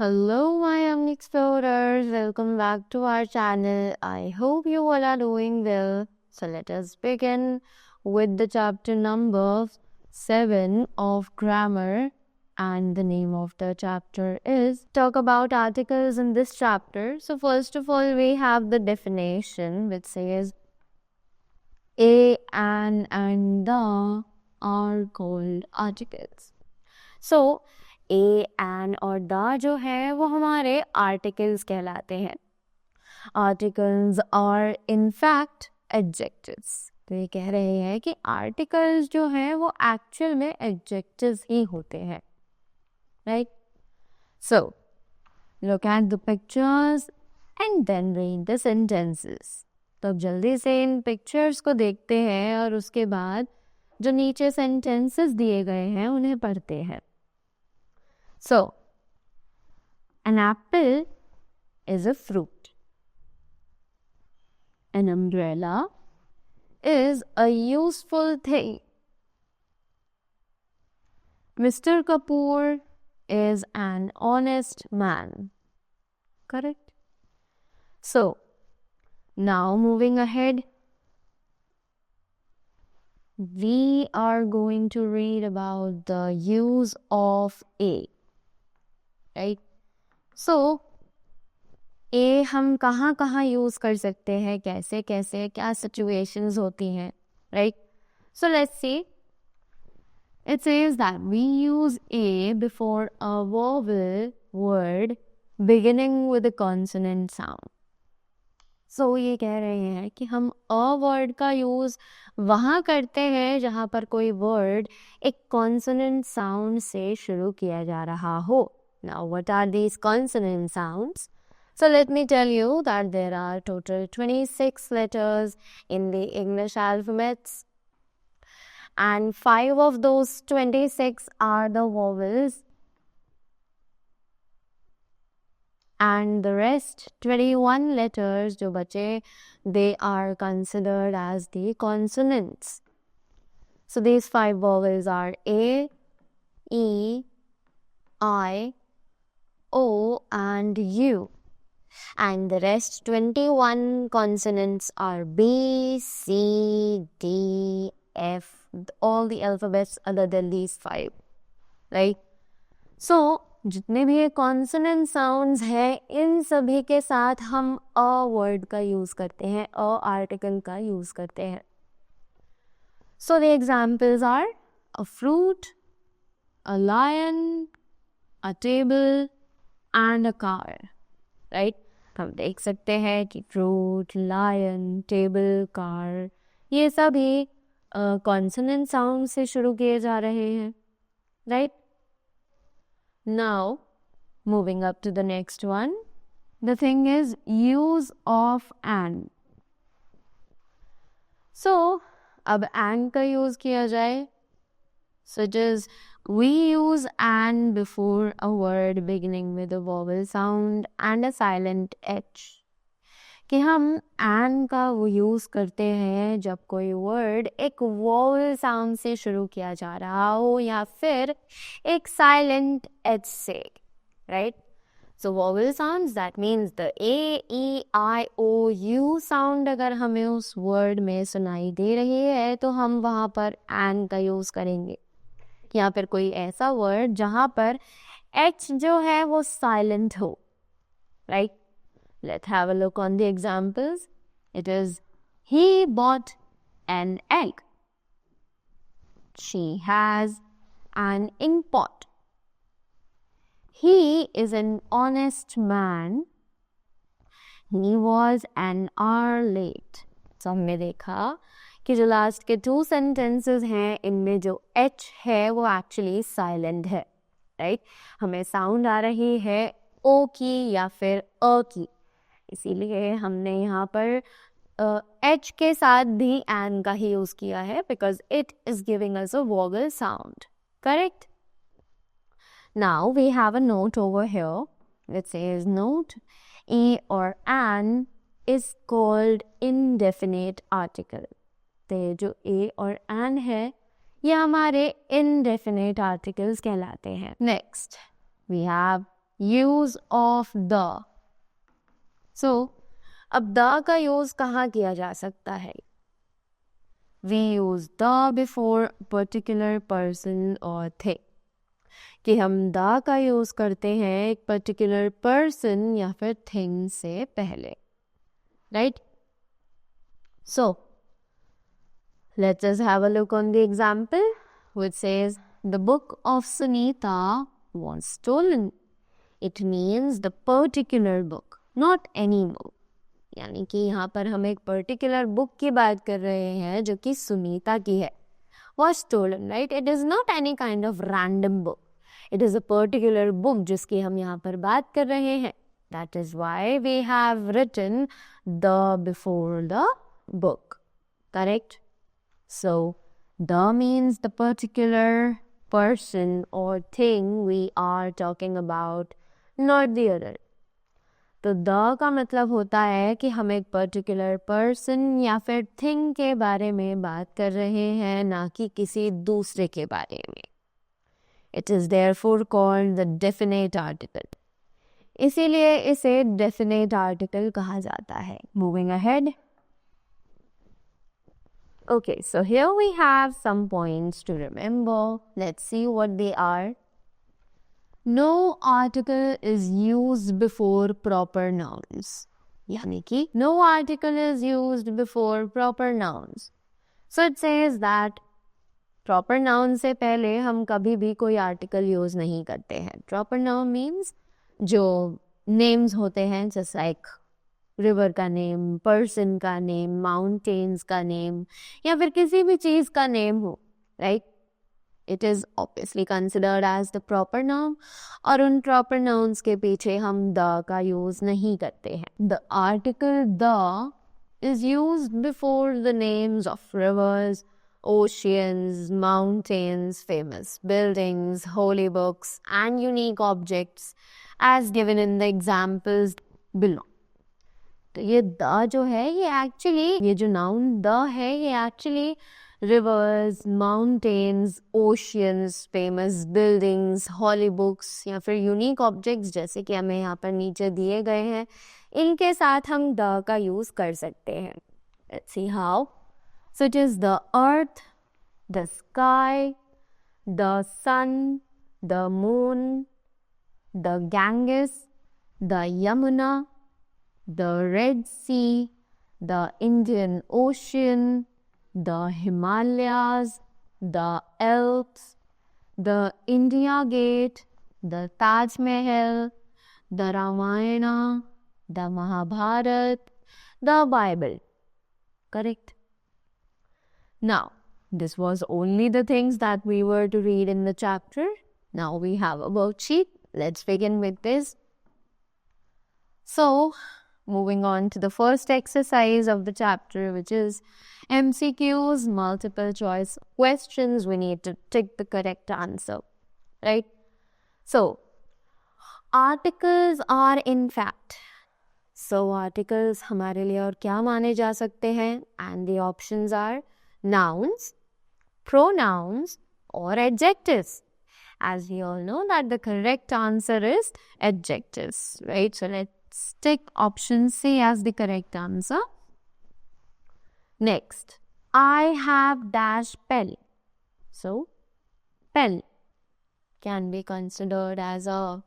Hello, my young explorers. Welcome back to our channel. I hope you all are doing well. So, let us begin with the chapter number 7 of grammar. And the name of the chapter is talk about articles in this chapter. So, first of all, we have the definition which says a, an, and the are called articles. So, a an और the जो है वो हमारे articles कहलाते हैं. Articles और in fact adjectives. तो ये कह रहे हैं कि आर्टिकल्स जो हैं वो एक्चुअल में एडजेक्टिव्स ही होते हैं, right? So look at the pictures and then read the sentences. तो अब जल्दी से इन पिक्चर्स को देखते हैं और उसके बाद जो नीचे सेंटेंसेस दिए गए हैं उन्हें पढ़ते हैं. So, an apple is a fruit. An umbrella is a useful thing. Mr. Kapoor is an honest man. Correct? So, now moving ahead, we are going to read about the use of a. Right? So a हम कहाँ कहाँ use कर सकते हैं, कैसे कैसे, क्या situations होती हैं, right? So let's see. It says that we use a before a vowel word beginning with a consonant sound. So ये कह रहे हैं कि हम अ वर्ड का यूज वहाँ करते हैं जहाँ पर कोई वर्ड एक कॉन्सोनेंट साउंड से शुरू किया जा रहा हो. Now, what are these consonant sounds? So, let me tell you that there are total 26 letters in the English alphabets. And 5 of those 26 are the vowels. And the rest 21 letters, jo bache, they are considered as the consonants. So, these 5 vowels are A, E, I, O and U, and the rest 21 consonants are B, C, D, F, all the alphabets other than these 5, right? So, जितने भी ये consonant sounds हैं, इन सभी के साथ हम a word का use करते हैं, a article का use करते हैं. So, the examples are a fruit, a lion, a table, and a car, right? हम देख सकते हैं कि फ्रूट, लायन, टेबल, कार ये सभी कॉन्सोनेंट साउंड से शुरू किए जा रहे हैं, right? Now moving up to the next one, the thing is use of an. So अब एन का यूज किया जाए. So it is, we use an before a word beginning with a vowel sound and a silent h. कि हम an का वो use करते हैं जब कोई वर्ड एक vowel sound से शुरू किया जा रहा हो या फिर एक silent h से, right? So vowel sounds, that means the a, e, I, o, u sound अगर हमें उस word में सुनाई दे रही है तो हम वहाँ पर an का यूज करेंगे. या फिर कोई ऐसा वर्ड जहाँ पर H जो है वो साइलेंट हो, right? Let's have a look on the examples. It is he bought an egg. She has an ink pot. He is an honest man. He was an hour late. तो हमने देखा कि जो last के 2 sentences हैं इनमें जो H है वो एक्चुअली साइलेंट है, राइट? हमें साउंड आ रही है O की या फिर अ की, इसीलिए हमने यहाँ पर H के साथ भी एन का ही यूज किया है because it is giving us a vowel sound, correct? Now we have a note over here which says note E or an is called indefinite article. तो जो ए और एन है ये हमारे indefinite articles कहलाते हैं. Next we have use of the. So अब the का यूज कहाँ किया जा सकता है? We use the before particular person और थिंग. कि हम द का यूज करते हैं एक पर्टिकुलर पर्सन या फिर थिंग से पहले, right? So let's just have a look on the example which says the book of Sunita was stolen. It means the particular book, not any book. यानी कि यहाँ पर हम एक पर्टिकुलर बुक की बात कर रहे हैं जो कि सुनीता की है. Was stolen, right? It is not any kind of random book. It is a particular book जिसकी हम यहाँ पर बात कर रहे हैं. That is why we have written the before the book. Correct? So, the means the particular person or thing we are talking about, not the other. तो the का मतलब होता है कि हम एक पर्टिकुलर पर्सन या फिर थिंग के बारे में बात कर रहे हैं, ना कि किसी दूसरे के बारे में. It is therefore called the definite article. इसीलिए इसे definite article कहा जाता है. Moving ahead. Okay, so here we have some points to remember. Let's see what they are. No article is used before proper nouns. यानी कि no article is used before proper nouns. So it says that proper noun से पहले हम कभी भी कोई article use नहीं करते हैं. Proper noun means जो names होते हैं, just like रिवर का नेम, पर्सन का नेम, माउंटेन्स का नेम या फिर किसी भी चीज का नेम हो, right? It is obviously considered as the proper noun. और उन प्रॉपर नाउन्स के पीछे हम द का यूज नहीं करते हैं. The article the is used before the names of reverse, oceans, mountains, famous buildings, holy books and unique objects as given in the examples below. तो ये द जो है ये एक्चुअली, ये जो नाउन द है ये actually rivers, mountains, oceans, famous buildings, holy books या फिर यूनिक ऑब्जेक्ट्स जैसे कि हमें यहाँ पर नीचे दिए गए हैं, इनके साथ हम द का यूज कर सकते हैं. Let's see how. So it is the earth, the sky, the sun, the moon, the Ganges, the Yamuna, the Red Sea, the Indian Ocean, the Himalayas, the Alps, the India Gate, the Taj Mahal, the Ramayana, the Mahabharat, the Bible. Correct? Now, this was only the things that we were to read in the chapter. Now we have a worksheet. Let's begin with this. So, moving on to the first exercise of the chapter, which is MCQs, multiple choice questions. We need to tick the correct answer, right? So, articles are in fact. So, articles हमारे लिए और क्या माने जा सकते हैं? And the options are nouns, pronouns or adjectives. As we all know that the correct answer is adjectives, right? So, let's tick option C as the correct answer. Next, I have dash pen. So, pen can be considered as a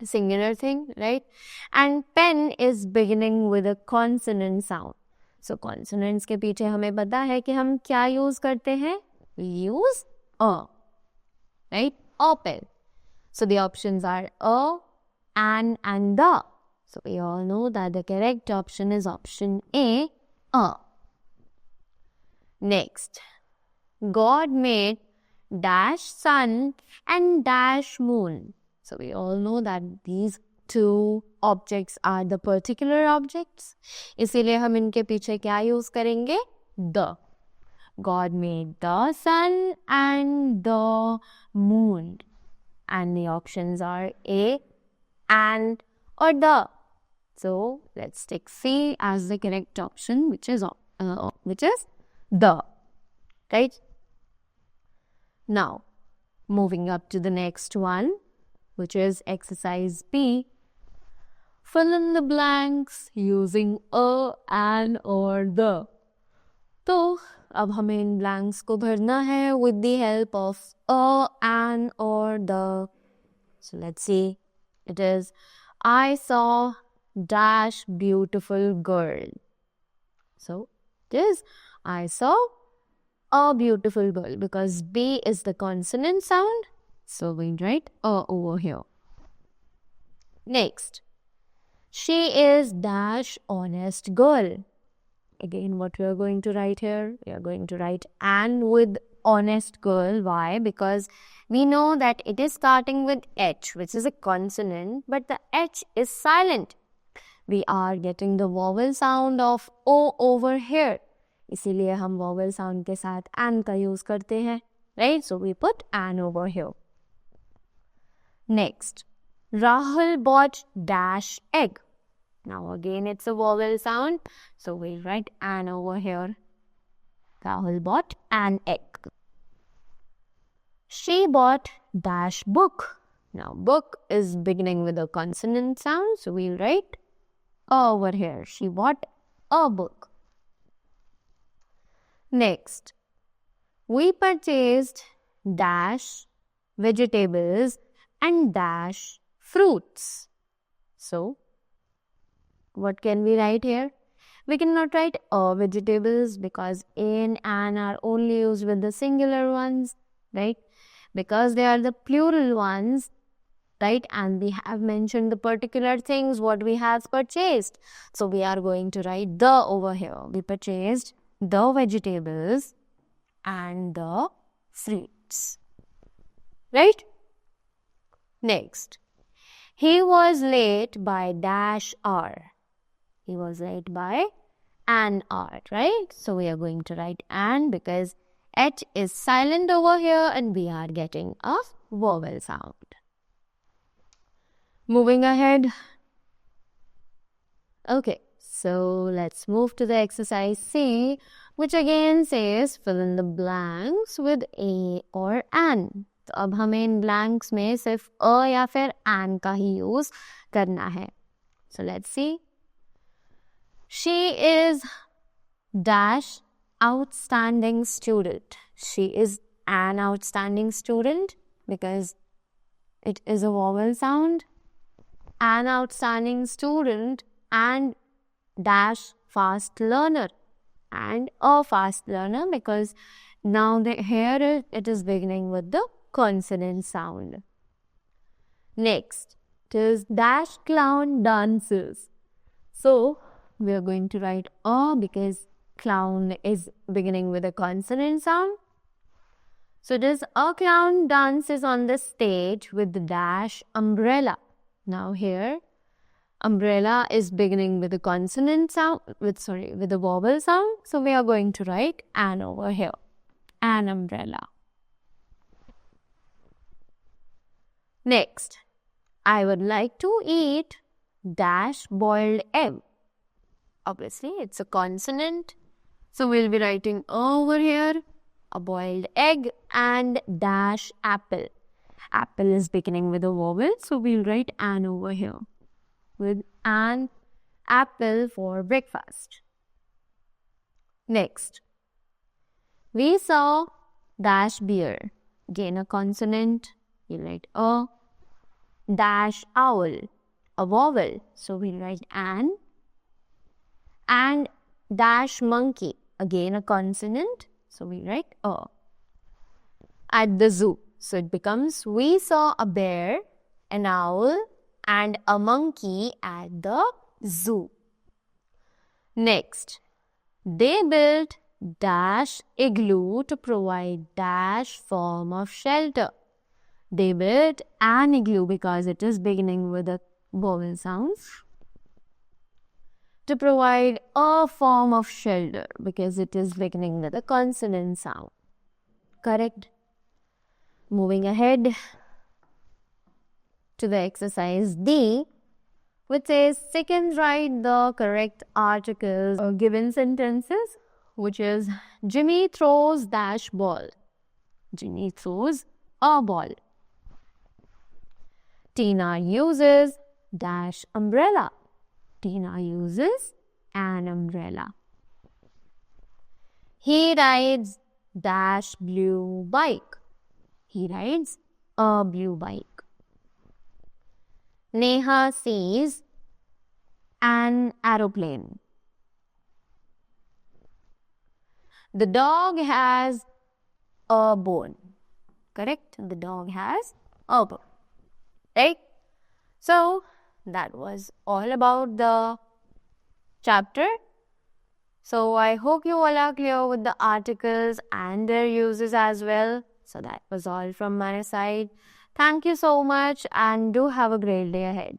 singular thing, right? And pen is beginning with a consonant sound. So, consonants के पीछे हमें पता है कि हम क्या use करते हैं? We use a, right? A pen. So, the options are a, and the. So, we all know that the correct option is option A, a. Next, God made dash sun and dash moon. So, we all know that these two objects are the particular objects. इसीलिए हम इनके पीछे क्या use करेंगे? The. God made the sun and the moon. And the options are A, and or the. So let's take C as the correct option, which is the. Right? Now, moving up to the next one. which is exercise B. Fill in the blanks using a, an or the. तो अब हमें इन blanks को भरना है with the help of a, an or the. So let's see. It is, I saw dash beautiful girl. So it is, I saw a beautiful girl, because B is the consonant sound. So we write a over here. Next, she is dash honest girl. Again, what we are going to write here? We are going to write an with honest girl. Why? Because we know that it is starting with H, which is a consonant, but the H is silent. We are getting the vowel sound of O over here. इसीलिए हम vowel sound के साथ an का use करते हैं. Right? So we put an over here. Next, Rahul bought dash egg. Now again it's a vowel sound, so we write an over here. Rahul bought an egg. She bought dash book. Now book is beginning with a consonant sound, so we'll write a over here. She bought a book. Next, we purchased dash vegetables and dash fruits. So what can we write here? We cannot write a vegetables because a and an are only used with the singular ones, right? Because they are the plural ones, right? And we have mentioned the particular things what we have purchased. So we are going to write the over here. We purchased the vegetables and the fruits, right? Next, he was late by dash hour. He was late by an hour, right? So we are going to write an because H is silent over here and we are getting a vowel sound. Moving ahead. Okay, so let's move to the exercise C, which again says fill in the blanks with a or an. तो अब हमें इन blanks में सिर्फ a या फिर an का ही use करना है. So let's see. She is dash outstanding student. She is an outstanding student because it is a vowel sound. An outstanding student and dash fast learner and a fast learner because now here it is beginning with the consonant sound. Next, it is dash clown dances. So we are going to write a because clown is beginning with a consonant sound. So it is a clown dances on the stage with the dash umbrella. Now here umbrella is beginning with a consonant sound, with a vowel sound. So we are going to write an over here. An umbrella. Next, I would like to eat dash boiled egg. Obviously, it's a consonant. So we'll be writing over here, a boiled egg and dash apple. Apple is beginning with a vowel, so we'll write an over here with an apple for breakfast. Next, we saw dash beer. Again a consonant, you write a. Dash owl, a vowel, so we'll write an. And dash monkey, again a consonant, so we write a. At the zoo, so it becomes we saw a bear, an owl and a monkey at the zoo. Next, they built dash igloo to provide dash form of shelter. They built an igloo because it is beginning with a vowel sound. To provide a form of shelter because it is beginning with a consonant sound. Correct? Moving ahead to the exercise D, which says second write the correct articles or given sentences, which is Jimmy throws dash ball. Jimmy throws a ball. Tina uses dash umbrella. Tina uses an umbrella. He rides dash blue bike. He rides a blue bike. Neha sees an aeroplane. The dog has a bone. Correct? The dog has a bone. Right? So, that was all about the chapter. So, I hope you all are clear with the articles and their uses as well. So, that was all from my side. Thank you so much and do have a great day ahead.